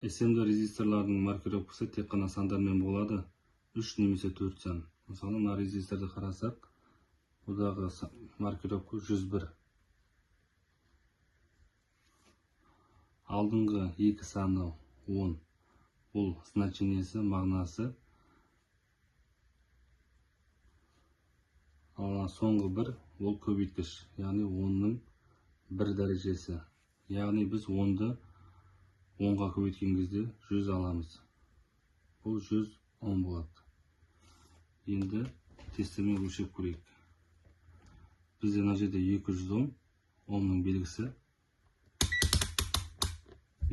SMD резисторлардың маркировкасы тек қана сандармен болады. 3 немесе 4 сан. Мысалы, мына резисторды қарасақ, бұдағы маркировка 101. Алдыңғы 2 саны 10. Бұл значениесі, мағынасы. Соңғы 1 ол көбейткіш, яғни 10-ның 1 дәрежесі. Яғни біз 10-ды 10-ға көбейткен кезде 100 аламыз. Бұл 110 болады. Енді тестермен өлшеп көрейік. Бізде мына жерде 210, омның белгісі.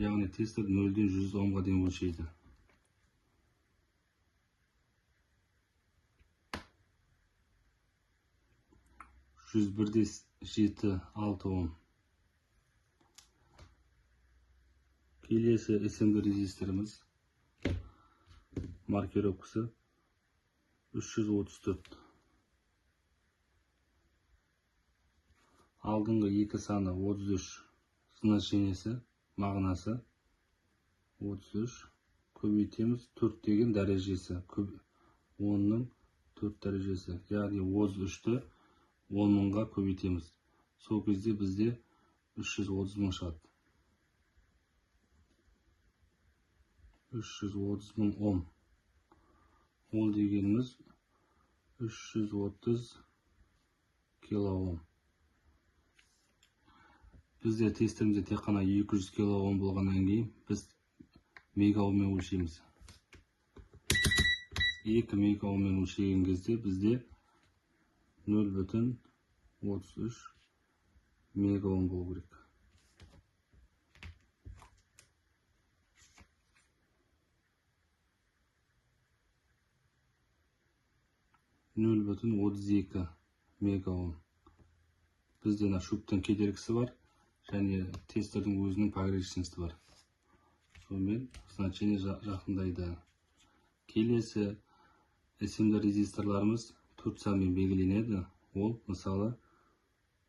Яғни тестер 0-ден 110-ға дейін өлшейді. 101-де 7-6 ом. Келесі SMD резисторымыз маркировкасы 334. Алдыңғы 2 саны 33, значениесі, мағынасы 33. Көбейтеміз 4 деген дәрежесі, 10-ның 4 дәрежесі, яғни 33-ті 10-ға көбейтеміз. Сол кезде бізде 330 мың шығады. 330 мың ом. Ол дегеніміз 330 килоом. Бізде тестерімізде тек қана 200 килоом болғаннан кейін біз мегаоммен өлшейміз. 2 мегаоммен өлшеген кезде бізде 0,33 мегаом болу керек. 0,32 мегаом. Бізде шуттың кедергісі бар, және тестердің өзінің погрешності бар. Сонымен значение жақындайды. Келесі SMD резисторларымыз 4 санмен белгіленеді. Ол мысалы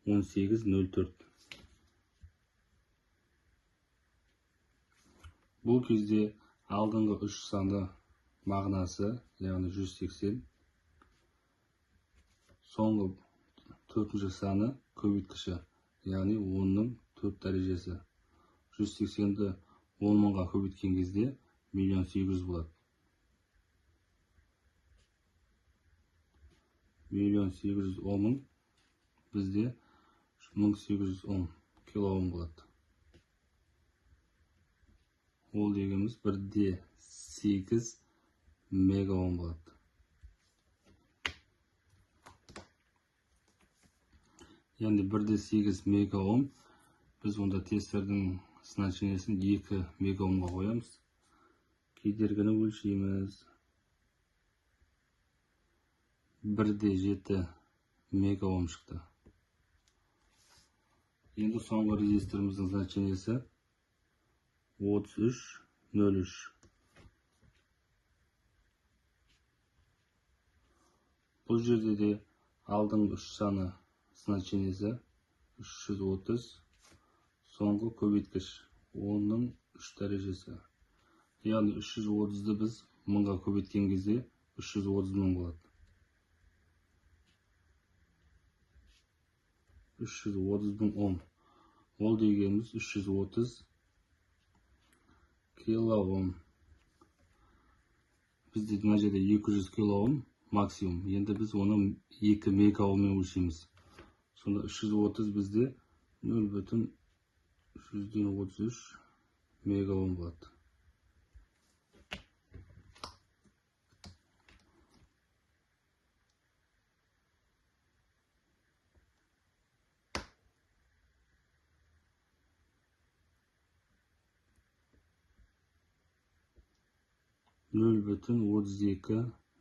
1804. Бұл кезде алдыңғы 3 саны мағынасы, яғни 180. Соңғы 4-ші саны көбейткіші, яғни 10-ның 4 дәрежесі. 180-ді 10 мыңға көбейткен кезде 1.800.000 болады. 1.810 мың бізде 1810 килоом болады. Ол дегеніміз 1,8 мегаом болады. Яғни 1,8 мегаом. Біз онда тестердің значениесін 2 мегаомға қоямыз. Кедергіні өлшейміз. 1,7 мегаом шықты. Енді соңғы резисторымыздың значениесі 3303. Бұл жерде де алдыңғы 3 саны значениесі 330, соңғы көбейткіш 10-ның 3 дәрежесі. Яғни 330-ді біз 1000-ға көбейткен кезде 330 мың болады. 330 мың ом. Ол дегеніміз 330 килоом. Бізде мына жерде 200 килоом максимум. Енді біз оны 2 мегаоммен өлшейміз. Сонда 330 бізде 0,133 мегаом болады.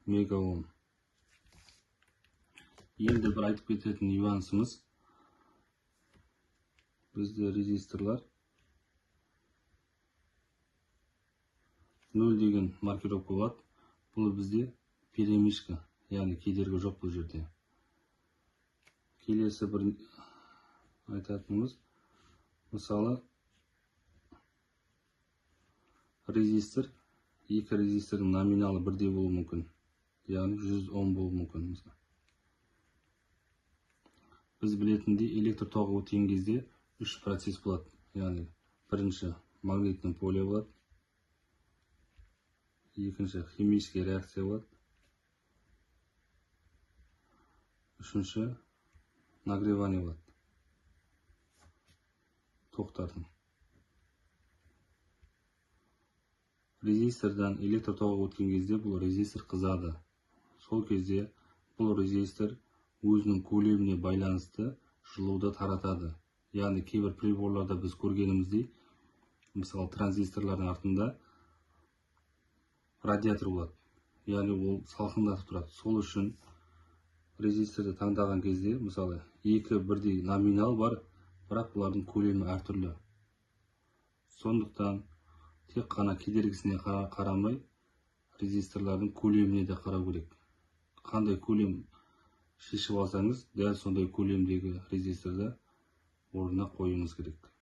мегаом. Енді бір айтып кететін нюансымыз. Бізде резисторлар 0 деген маркировка болады. Бұл бізде перемешка, яғни кедергі жоқ бұл жерде. Келесі бір айтатынымыз, мысалы резистор, екі резистордың номиналы бірдей болуы мүмкін. Яғни 100 Ом болуы мүмкін. Біз білетіндей электр тоғы өткен кезде 3 процесс болады. Яғни бірінші магнитный поле болады, екінші химический реакция болады, үшінші нагревание болады. Тоқтардың. Резистордан электр тоғы өткен кезде бұл резистор қызады. Сол кезде бұл резистор өзінің көлеміне байланысты жылуды таратады. Яғни кейбір приборларда біз көргеніміздей, мысалы транзисторлардың артында радиатор болады. Яғни ол салқындатып тұрады. Сол үшін резисторды таңдаған кезде, мысалы, екі бірдей номинал бар, бірақ бұлардың көлемі әртүрлі. Сондықтан тек қана кедергісіне қарамай, резисторлардың көлеміне де қарау керек. Қандай көлем шешіп алсаңыз, дәл сондай көлемдегі резисторды орнына қоюыңыз керек.